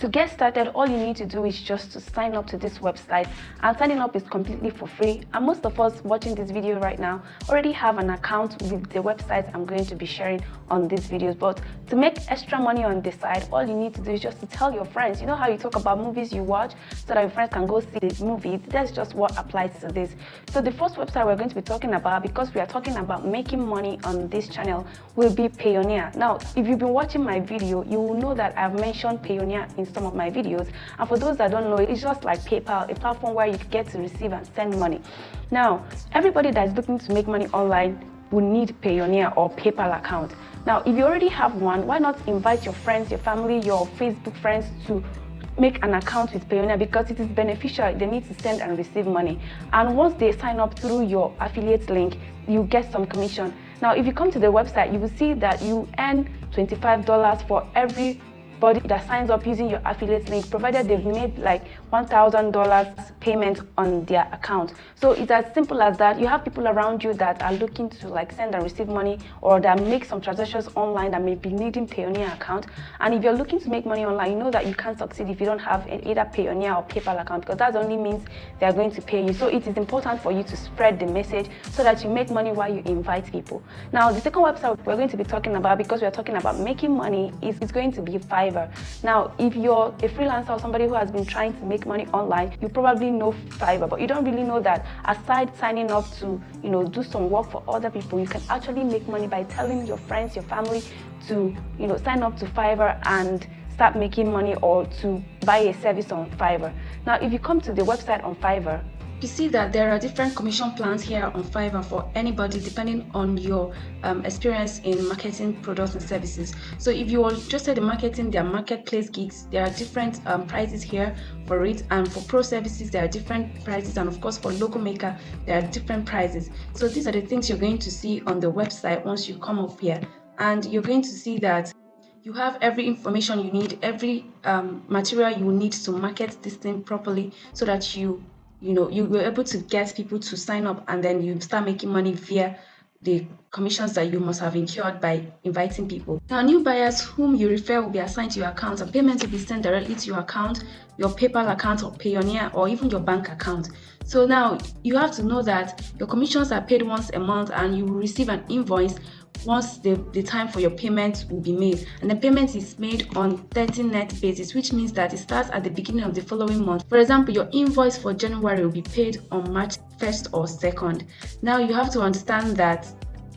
To get started, all you need to do is just to sign up to this website, and signing up is completely for free. And most of us watching this video right now already have an account with the website I'm going to be sharing on these videos. But to make extra money on this side, all you need to do is just to tell your friends. You know how you talk about movies you watch so that your friends can go see the movie? That's just what applies to this. So the first website we're going to be talking about, because we are talking about making money on this channel, will be Payoneer. Now, if you've been watching my video, you will know that I've mentioned Payoneer in some of my videos. And for those that don't know, it's just like PayPal, a platform where you get to receive and send money. Now, everybody that's looking to make money online will need Payoneer or PayPal account. Now, if you already have one, why not invite your friends, your family, your Facebook friends to make an account with Payoneer, because it is beneficial. They need to send and receive money. And once they sign up through your affiliate link, you get some commission. Now, if you come to the website, you will see that you earn $25 for everybody that signs up using your affiliate link, provided they've made like $1,000 payment on their account. So it's as simple as that. You have people around you that are looking to like send and receive money, or that make some transactions online that may be needing Payoneer account. And if you're looking to make money online, you know that you can't succeed if you don't have either Payoneer or PayPal account, because that only means they are going to pay you. So it is important for you to spread the message so that you make money while you invite people. Now, the second website we're going to be talking about, because we're talking about making money, is going to be Fiverr. Now, if you're a freelancer or somebody who has been trying to make money online, you probably know Fiverr, but you don't really know that aside signing up to, do some work for other people, you can actually make money by telling your friends, your family to, sign up to Fiverr and start making money, or to buy a service on Fiverr. Now, if you come to the website on Fiverr, you see that there are different commission plans here on Fiverr for anybody depending on your experience in marketing products and services. So if you are interested in marketing their marketplace gigs, there are different prices here for it, and for pro services there are different prices, and of course for logo maker there are different prices. So these are the things you're going to see on the website once you come up here, and you're going to see that you have every information you need, every material you need to market this thing properly, so that you were able to get people to sign up, and then you start making money via the commissions that you must have incurred by inviting people. Now, new buyers whom you refer will be assigned to your account, and payments will be sent directly to your account, your PayPal account or Payoneer, or even your bank account. So now you have to know that your commissions are paid once a month, and you will receive an invoice once the time for your payment will be made. And the payment is made on 30 net basis, which means that it starts at the beginning of the following month. For example, your invoice for January will be paid on March 1st or 2nd. Now you have to understand that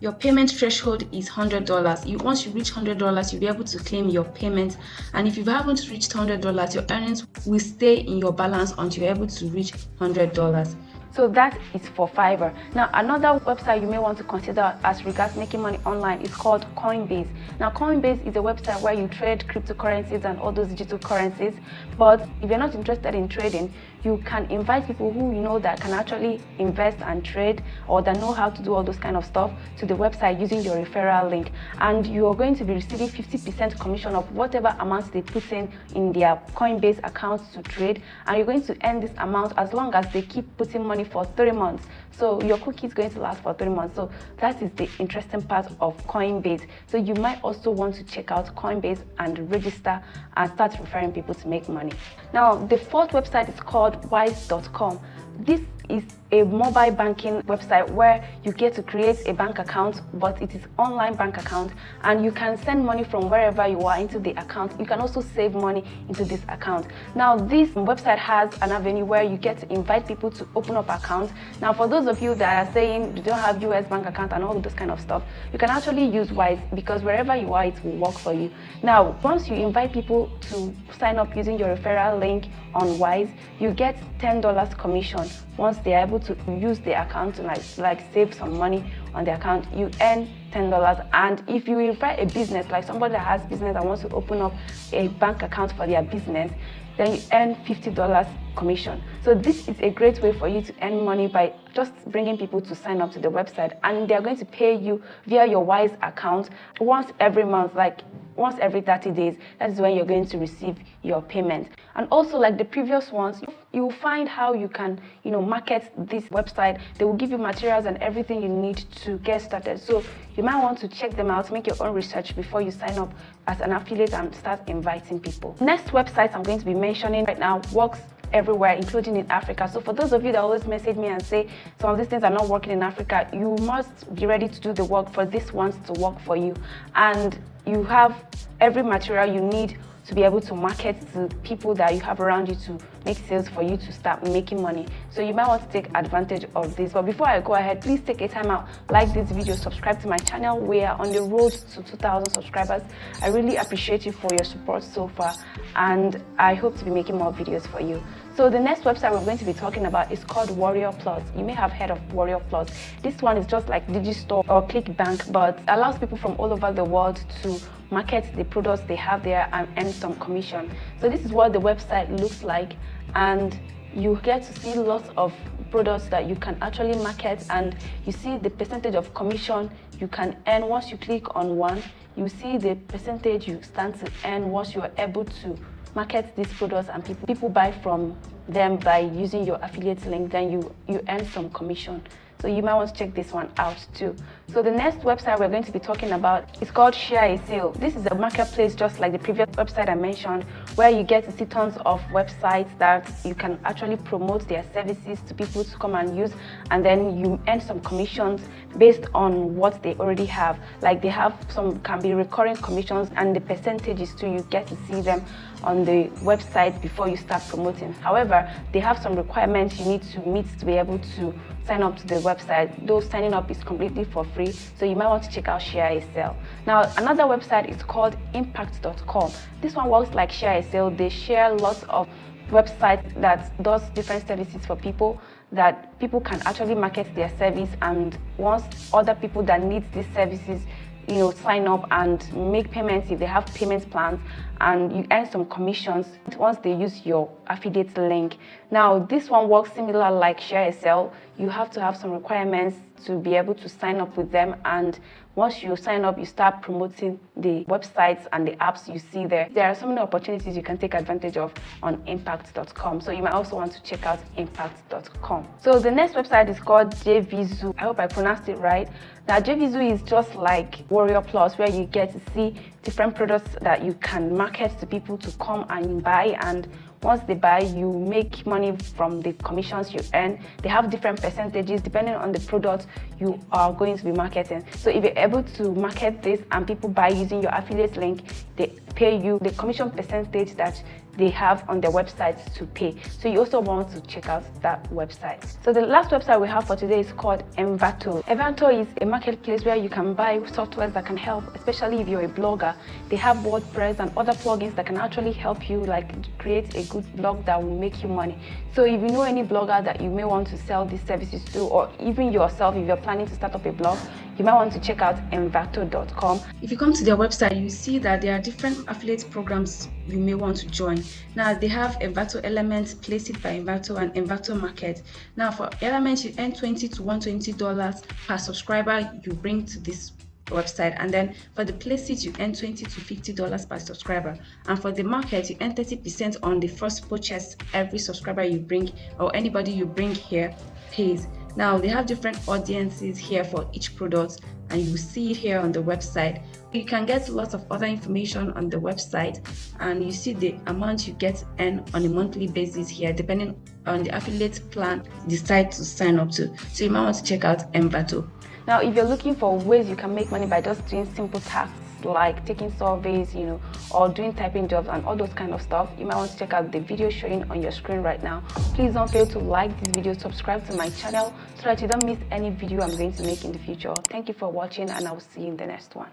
your payment threshold is $100. Once you reach $100, you'll be able to claim your payment. And if you haven't reached $100, your earnings will stay in your balance until you're able to reach $100. So that is for Fiverr. Now, another website you may want to consider as regards making money online is called Coinbase. Now, Coinbase is a website where you trade cryptocurrencies and all those digital currencies. But if you're not interested in trading, you can invite people who you know that can actually invest and trade, or that know how to do all those kind of stuff, to the website using your referral link. And you are going to be receiving 50% commission of whatever amounts they put in their Coinbase accounts to trade. And you're going to earn this amount as long as they keep putting money for 3 months. So your cookie is going to last for 3 months. So that is the interesting part of Coinbase. So you might also want to check out Coinbase and register and start referring people to make money. Now, the fourth website is called wise.com. This is a mobile banking website where you get to create a bank account, but it is online bank account, and you can send money from wherever you are into the account. You can also save money into this account. Now, this website has an avenue where you get to invite people to open up accounts. Now, for those of you that are saying you don't have US bank account and all this kind of stuff, you can actually use Wise, because wherever you are, it will work for you. Now, once you invite people to sign up using your referral link on Wise, you get $10 commission. Once they are able to use the account to like save some money on the account, you earn $10. And if you refer a business, like somebody that has business and wants to open up a bank account for their business, then you earn $50 commission. So this is a great way for you to earn money by just bringing people to sign up to the website, and they're going to pay you via your Wise account once every month, like once every 30 days. That is when you're going to receive your payment. And also, like the previous ones, you will find how you can, market this website. They will give you materials and everything you need to get started. So you might want to check them out, make your own research before you sign up as an affiliate and start inviting people. Next website I'm going to be mentioning right now works everywhere, including in Africa. So for those of you that always message me and say some of these things are not working in Africa, you must be ready to do the work for these ones to work for you. And you have every material you need to be able to market to people that you have around you to make sales for you to start making money. So you might want to take advantage of this. But before I go ahead, please take a time out, like this video, subscribe to my channel. We are on the road to 2,000 subscribers. I really appreciate you for your support so far, and I hope to be making more videos for you. So the next website we're going to be talking about is called Warrior Plus. You may have heard of Warrior Plus. This one is just like Digistore or ClickBank, but allows people from all over the world to market the products they have there and earn some commission. So this is what the website looks like, and you get to see lots of products that you can actually market, and you see the percentage of commission you can earn. Once you click on one, you see the percentage you stand to earn once you are able to market these products, and people buy from them by using your affiliate link. Then you earn some commission. So you might want to check this one out too. So the next website we're going to be talking about is called Share a Sale. This is a marketplace just like the previous website I mentioned, where you get to see tons of websites that you can actually promote their services to people to come and use, and then you earn some commissions based on what they already have. Like they have some can be recurring commissions, and the percentages too, you get to see them on the website before you start promoting. However, they have some requirements you need to meet to be able to sign up to the website. Though signing up is completely for free, so you might want to check out Share a Sale. Now, another website is called impact.com. This one works like Share a Sale. They share lots of websites that does different services for people, that people can actually market their service, and once other people that need these services sign up and make payments if they have payment plans, and you earn some commissions once they use your affiliate link. Now, this one works similar like Share a Sale. You have to have some requirements to be able to sign up with them, and once you sign up, you start promoting the websites and the apps you see there. There are so many opportunities you can take advantage of on impact.com, so you might also want to check out impact.com. So the next website is called JVZoo. I hope I pronounced it right. Now, JVZoo is just like Warrior Plus, where you get to see different products that you can market to people to come and buy, and once they buy, you make money from the commissions you earn. They have different percentages depending on the product you are going to be marketing. So if you're able to market this and people buy using your affiliate link, they pay you the commission percentage that they have on their website to pay. So you also want to check out that website. So the last website we have for today is called Envato. Envato is a marketplace where you can buy softwares that can help, especially if you're a blogger. They have WordPress and other plugins that can actually help you like create a good blog that will make you money. So if you know any blogger that you may want to sell these services to, or even yourself, if you're planning to start up a blog, you might want to check out envato.com. If you come to their website, you see that there are different affiliate programs you may want to join. Now, they have Envato Elements, Place It by Envato, and Envato Market. Now, for Elements, you earn $20 to $120 per subscriber you bring to this website, and then for the Place It, you earn $20 to $50 per subscriber, and for the Market, you earn 30% on the first purchase every subscriber you bring, or anybody you bring here pays. Now, they have different audiences here for each product, and you see it here on the website. You can get lots of other information on the website, and you see the amount you get earn on a monthly basis here, depending on the affiliate plan you decide to sign up to. So you might want to check out Envato. Now, if you're looking for ways you can make money by just doing simple tasks like taking surveys, or doing typing jobs and all those kind of stuff, you might want to check out the video showing on your screen right now. Please don't fail to like this video, subscribe to my channel so that you don't miss any video I'm going to make in the future. Thank you for watching, and I will see you in the next one.